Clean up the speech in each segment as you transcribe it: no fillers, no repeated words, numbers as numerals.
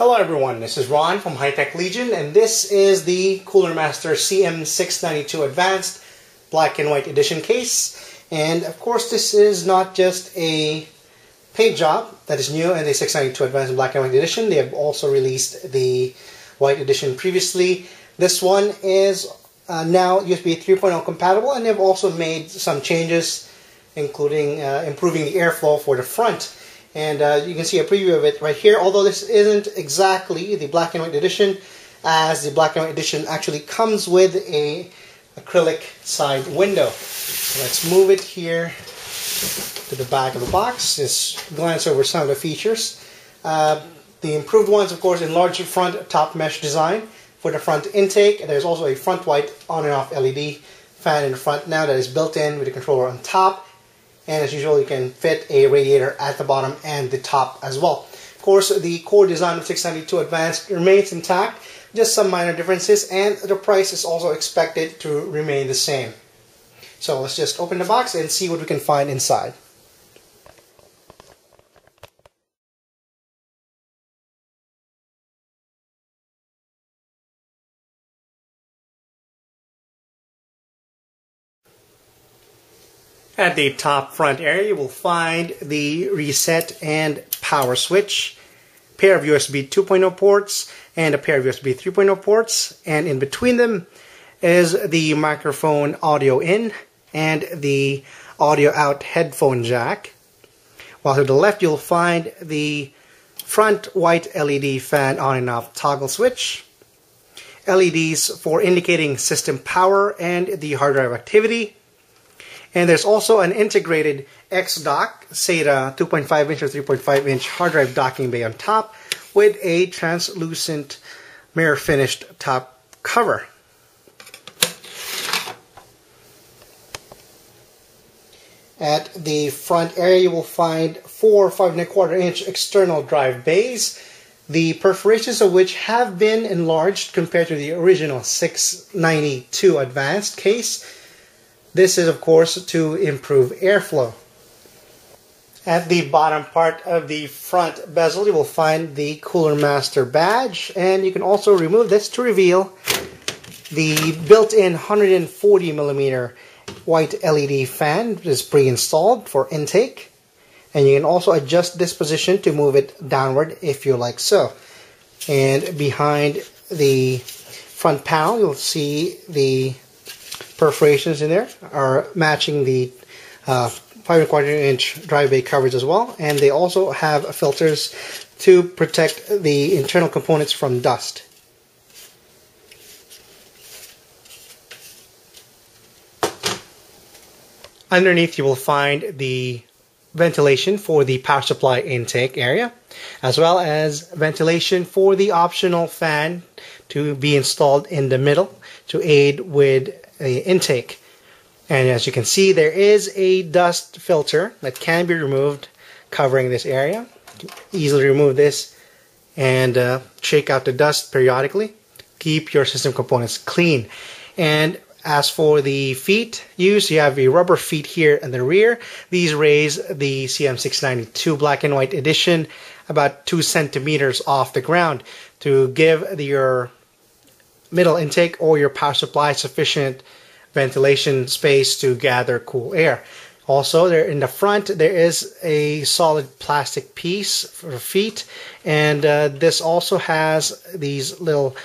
Hello everyone, this is Ron from High Tech Legion, and this is the Cooler Master CM692 Advanced Black and White Edition case. And of course this is not just a paint job that is new in the 692 Advanced Black and White Edition. They have also released the White Edition previously. This one is now USB 3.0 compatible, and they've also made some changes, including improving the airflow for the front. And you can see a preview of it right here, although this isn't exactly the black and white edition, as the black and white edition actually comes with a acrylic side window. So let's move it here to the back of the box. Just glance over some of the features. The improved ones, of course, enlarged front top mesh design for the front intake. There's also a front white on and off LED fan in the front now that is built in with a controller on top. And as usual, you can fit a radiator at the bottom and the top as well. Of course, the core design of 692 Advanced remains intact, just some minor differences, and the price is also expected to remain the same. So let's just open the box and see what we can find inside. At the top front area, you will find the reset and power switch, pair of USB 2.0 ports, and a pair of USB 3.0 ports. And in between them is the microphone audio in and the audio out headphone jack. While to the left, you'll find the front white LED fan on and off toggle switch, LEDs for indicating system power and the hard drive activity. And there's also an integrated X-dock, SATA 2.5-inch or 3.5-inch hard drive docking bay on top with a translucent mirror finished top cover. At the front area, you will find four 5.25-inch external drive bays, the perforations of which have been enlarged compared to the original 692 Advanced case. This is, of course, to improve airflow. At the bottom part of the front bezel, you will find the Cooler Master badge, and you can also remove this to reveal the built-in 140mm white LED fan that is pre-installed for intake. And you can also adjust this position to move it downward if you like so. And behind the front panel, you'll see the perforations in there are matching the 5.25-inch drive bay coverage as well, and they also have filters to protect the internal components from dust. Underneath, you will find the ventilation for the power supply intake area, as well as ventilation for the optional fan to be installed in the middle to aid with the intake. And as you can see, there is a dust filter that can be removed covering this area. You can easily remove this and shake out the dust periodically. Keep your system components clean. And as for the feet used, you have a rubber feet here in the rear. These raise the CM692 Black and White Edition about 2 centimeters off the ground to give your middle intake or your power supply sufficient ventilation space to gather cool air. Also, there in the front there is a solid plastic piece for feet, and this also has these little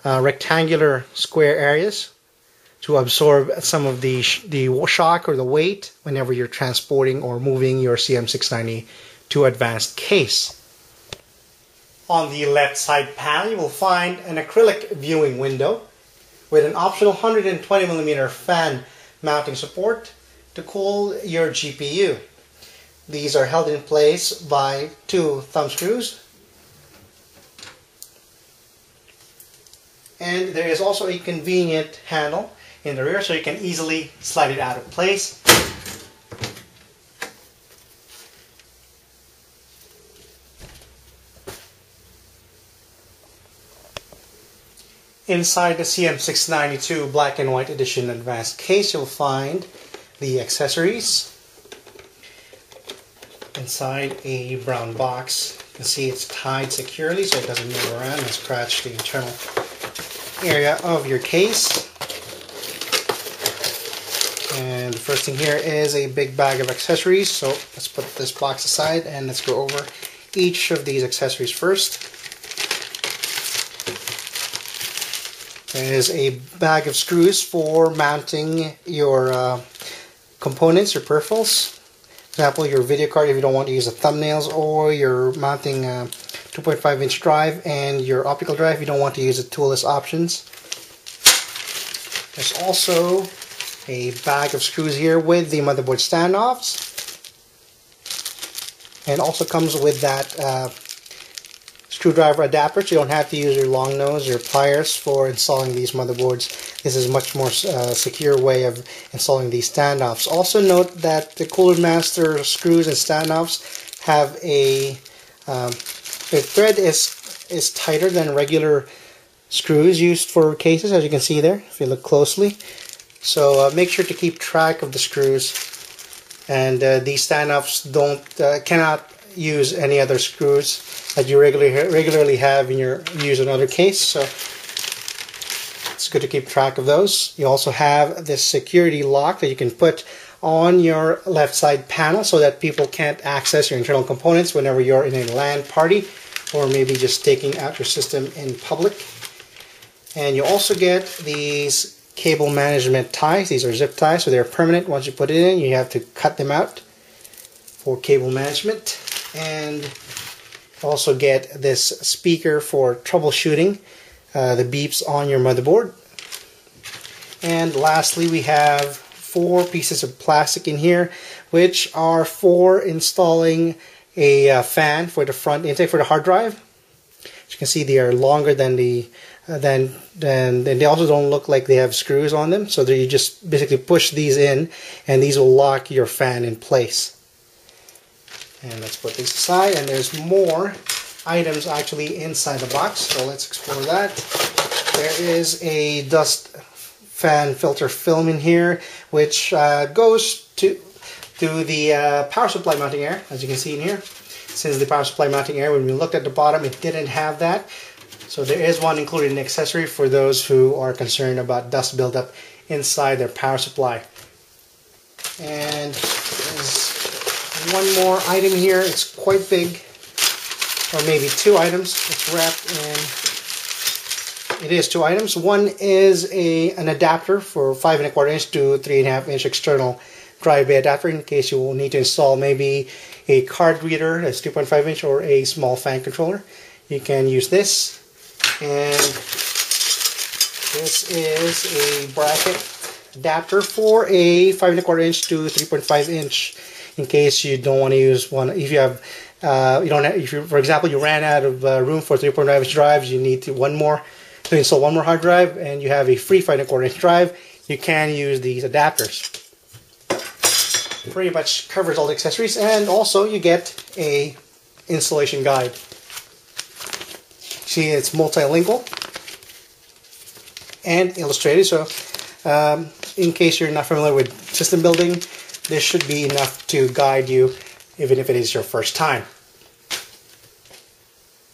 rectangular square areas to absorb some of the shock or the weight whenever you're transporting or moving your CM692 Advanced case. On the left side panel, you will find an acrylic viewing window with an optional 120mm fan mounting support to cool your GPU. These are held in place by 2 thumb screws. And there is also a convenient handle in the rear so you can easily slide it out of place. Inside the CM692 Black and White Edition Advanced case, you'll find the accessories inside a brown box can see it's tied securely so it doesn't move around and scratch the internal area of your case. And the first thing here is a big bag of accessories, so let's put this box aside and let's go over each of these accessories first. There is a bag of screws for mounting your components, your peripherals. For example, your video card if you don't want to use the thumbnails, or you're mounting a 2.5-inch drive and your optical drive if you don't want to use the toolless options. There's also a bag of screws here with the motherboard standoffs, and also comes with that screwdriver adapter, so you don't have to use your long nose or pliers for installing these motherboards. This is a much more secure way of installing these standoffs. Also note that the Cooler Master screws and standoffs have the thread is tighter than regular screws used for cases, as you can see there if you look closely. So make sure to keep track of the screws, and these standoffs cannot use any other screws that you regularly have in your use another case, so it's good to keep track of those. You also have this security lock that you can put on your left side panel so that people can't access your internal components whenever you're in a LAN party or maybe just taking out your system in public. And you also get these cable management ties. These are zip ties, so they're permanent. Once you put it in, you have to cut them out for cable management. And also get this speaker for troubleshooting the beeps on your motherboard. And lastly, we have 4 pieces of plastic in here, which are for installing a fan for the front intake for the hard drive. As you can see, they are longer than they also don't look like they have screws on them, so you just basically push these in and these will lock your fan in place. And let's put these aside, and there's more items actually inside the box, so let's explore that. There is a dust fan filter film in here, which goes to the power supply mounting area, as you can see in here. Since the power supply mounting area, when we looked at the bottom, it didn't have that. So there is one included in accessory for those who are concerned about dust buildup inside their power supply. And there's one more item here. It's quite big, or maybe 2 items. It's wrapped in. It is 2 items. One is an adapter for 5¼ inch to 3½ inch external drive bay adapter in case you will need to install maybe a card reader that's 2.5 inch or a small fan controller. You can use this. And this is a bracket adapter for a 5¼ inch to 3.5 inch in case you don't want to use one. If you have, for example, you ran out of room for 3.5 inch drives, you need to install one more hard drive, and you have a free 5¼ inch drive, you can use these adapters. Pretty much covers all the accessories, and also you get a installation guide. See, it's multilingual and illustrated, so in case you're not familiar with system building, this should be enough to guide you even if it is your first time.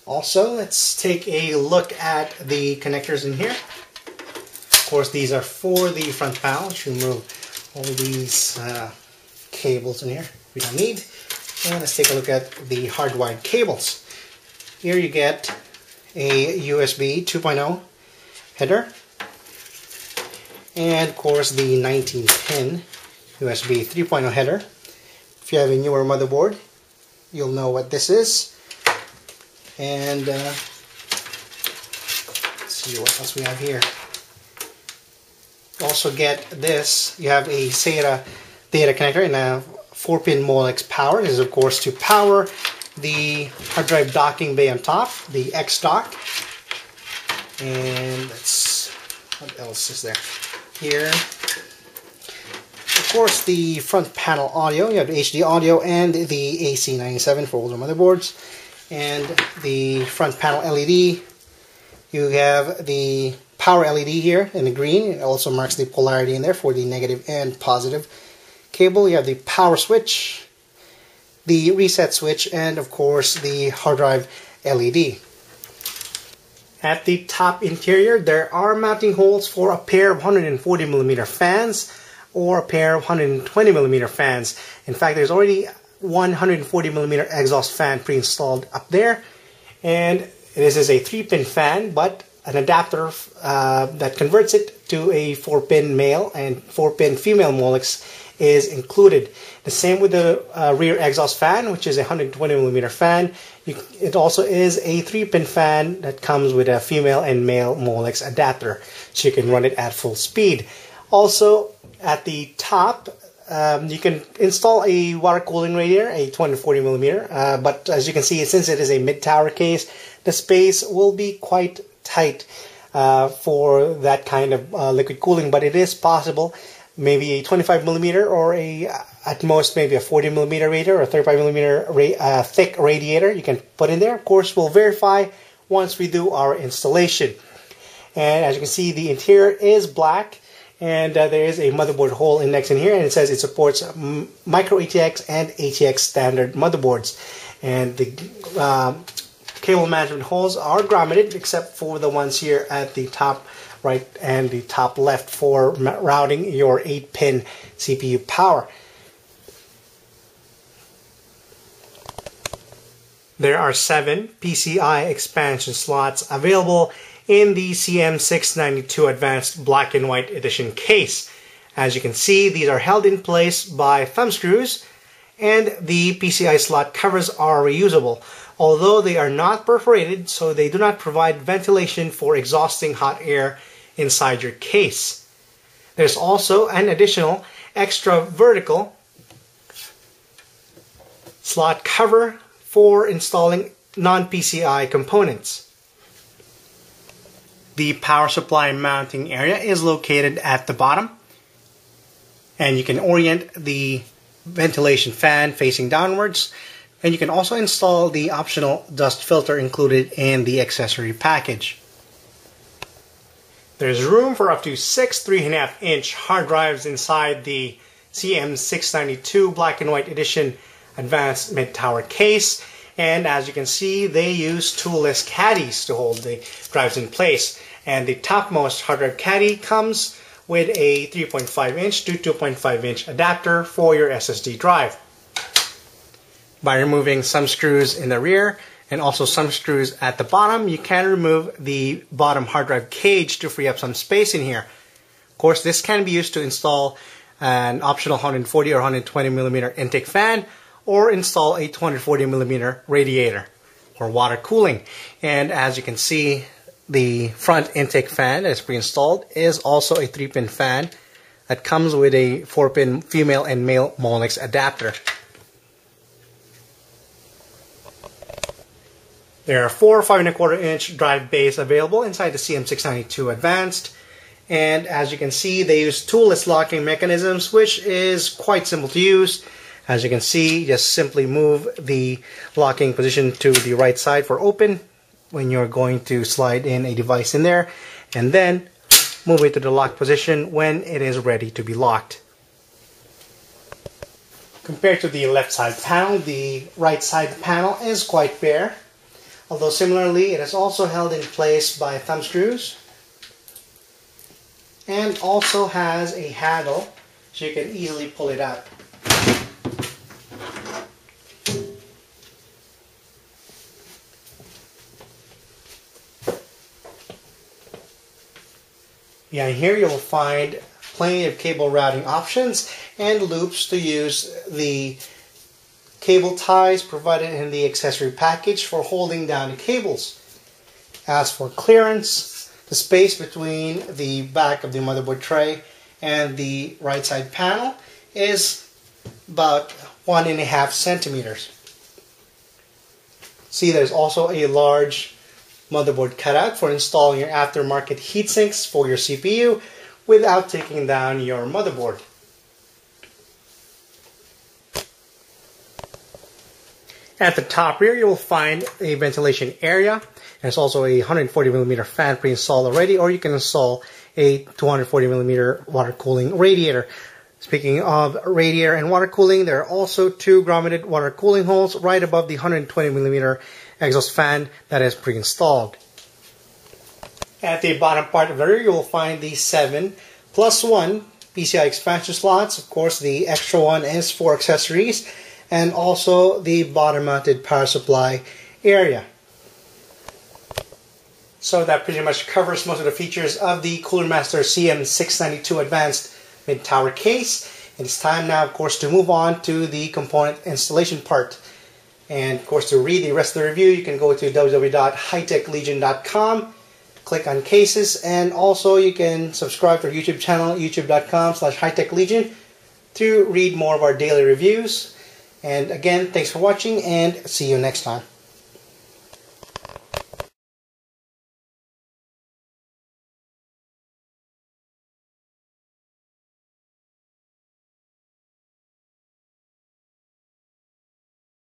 Also, let's take a look at the connectors in here. Of course, these are for the front panel. Let's remove all these cables in here we don't need. And let's take a look at the hardwired cables. Here you get a USB 2.0 header, and of course the 19-pin USB 3.0 header. If you have a newer motherboard, you'll know what this is. And let's see what else we have here. Also get this. You have a SATA data connector and a 4-pin Molex power. This is of course to power the hard drive docking bay on top, the X dock. And what else is there? Here, of course, the front panel audio. You have the HD audio and the AC97 for older motherboards. And the front panel LED. You have the power LED here in the green. It also marks the polarity in there for the negative and positive cable. You have the power switch. the reset switch, and of course the hard drive LED. At the top interior, there are mounting holes for a pair of 140mm fans or a pair of 120mm fans. In fact, there's already 140mm exhaust fan pre-installed up there, and this is a 3-pin fan, but an adapter that converts it to a 4-pin male and 4-pin female Molex is included. The same with the rear exhaust fan, which is a 120mm fan. It also is a 3-pin fan that comes with a female and male Molex adapter, so you can run it at full speed. Also, at the top, you can install a water cooling radiator, a 240mm, but as you can see, since it is a mid-tower case, the space will be quite tight for that kind of liquid cooling, but it is possible. Maybe a 25mm or at most maybe a 40mm radiator or a 35mm thick radiator you can put in there. Of course, we'll verify once we do our installation. And as you can see, the interior is black, and there is a motherboard hole index in here, and it says it supports micro ATX and ATX standard motherboards. And the cable management holes are grommeted, except for the ones here at the top right and the top left for routing your 8-pin CPU power. There are 7 PCI expansion slots available in the CM692 Advanced Black and White Edition case. As you can see, these are held in place by thumb screws, and the PCI slot covers are reusable, although they are not perforated, so they do not provide ventilation for exhausting hot air inside your case. There's also an additional extra vertical slot cover for installing non-PCI components. The power supply mounting area is located at the bottom, and you can orient the ventilation fan facing downwards, and you can also install the optional dust filter included in the accessory package. There's room for up to 6 3.5-inch hard drives inside the CM692 Black and White Edition Advanced Mid-Tower case, and as you can see, they use toolless caddies to hold the drives in place. And the topmost hard drive caddy comes with a 3.5-inch to 2.5-inch adapter for your SSD drive. By removing some screws in the rear and also some screws at the bottom, you can remove the bottom hard drive cage to free up some space in here. Of course, this can be used to install an optional 140 or 120mm intake fan, or install a 240mm radiator for water cooling. And as you can see, the front intake fan that is pre-installed is also a 3-pin fan that comes with a 4-pin female and male Molex adapter. There are 4 5.25-inch drive bays available inside the CM692 Advanced, and as you can see, they use toolless locking mechanisms, which is quite simple to use. As you can see, just simply move the locking position to the right side for open when you're going to slide in a device in there, and then move it to the lock position when it is ready to be locked. Compared to the left side panel, the right side panel is quite bare. Although similarly, it is also held in place by thumb screws, and also has a handle so you can easily pull it out. Behind here you will find plenty of cable routing options and loops to use the cable ties provided in the accessory package for holding down the cables. As for clearance, the space between the back of the motherboard tray and the right side panel is about 1.5 centimeters. See, there's also a large motherboard cutout for installing your aftermarket heatsinks for your CPU without taking down your motherboard. At the top rear, you will find a ventilation area. There's also a 140mm fan pre-installed already, or you can install a 240mm water cooling radiator. Speaking of radiator and water cooling, there are also two ground-mounted water cooling holes right above the 120mm exhaust fan that is pre-installed. At the bottom part of the rear, you will find the 7+1 PCI expansion slots. Of course, the extra one is for accessories, and also the bottom-mounted power supply area. So that pretty much covers most of the features of the Cooler Master CM692 Advanced mid-tower case. It's time now, of course, to move on to the component installation part. And of course, to read the rest of the review, you can go to www.hitechlegion.com, click on cases, and also you can subscribe to our YouTube channel, youtube.com/hitechlegion, to read more of our daily reviews. And again, thanks for watching, and see you next time.